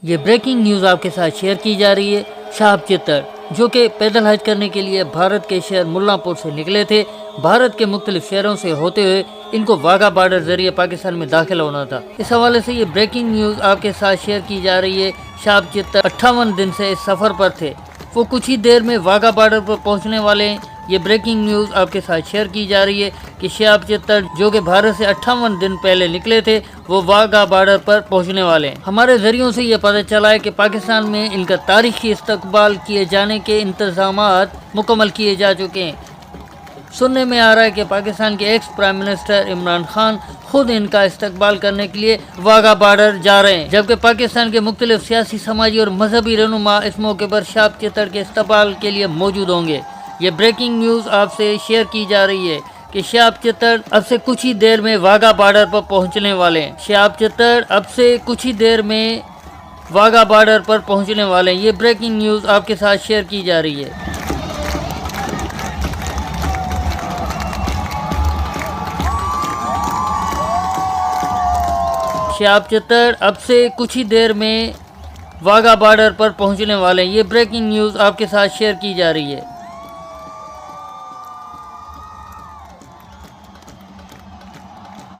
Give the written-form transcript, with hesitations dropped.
یہ breaking news آپ کے ساتھ شیئر کی جا رہی ہے۔ شہاب چتر جو کہ پیدل حج کرنے کے لیے بھارت کے شہر ملا پور سے نکلے تھے، بھارت کے مختلف شہروں سے ہوتے ہوئے ان کو واگا بارڈر ذریعے پاکستان میں داخل ہونا تھا۔ اس حوالے سے یہ بریکنگ نیوز آپ کے ساتھ شیئر کی جا رہی ہے۔ شہاب چتر 58 دن سے اس سفر پر تھے، وہ کچھ ہی دیر میں واگا بارڈر پر پہنچنے والے ہیں۔ یہ بریکنگ نیوز آپ کے ساتھ شیئر کی جا رہی ہے کہ شہاب چتر جو کہ بھارت سے 58 دن پہلے نکلے تھے، وہ واگا بارڈر پر پہنچنے والے ہیں۔ ہمارے ذریعوں سے یہ پتہ چلا ہے کہ پاکستان میں ان کا تاریخی استقبال کیے جانے کے انتظامات مکمل کیے جا چکے ہیں۔ سننے میں آ رہا ہے کہ پاکستان کے ex prime minister Imran Khan خود ان کا استقبال کرنے کے لیے واگا بارڈر جا رہے ہیں، جبکہ پاکستان کے مختلف سیاسی، سماجی اور مذہبی رہنما اس موقع پر شہاب چتر کے استقبال کے لیے موجود ہوں گے۔ یہ بریکنگ نیوز آپ سے شیئر کی جا رہی ہے کہ شہاب چتر اب سے کچھ ہی دیر میں واگا بارڈر پر پہنچنے والے ہیں۔ شہاب چتر اب سے کچھ ہی دیر میں واگا بارڈر پر پہنچنے والے ہیں۔ یہ بریکنگ نیوز آپ کے ساتھ شیئر کی جا رہی ہے۔ شہاب چتر اب سے کچھ ہی دیر میں واگا بارڈر پر پہنچنے والے ہیں۔ یہ بریکنگ نیوز آپ کے ساتھ شیئر کی جا رہی ہے۔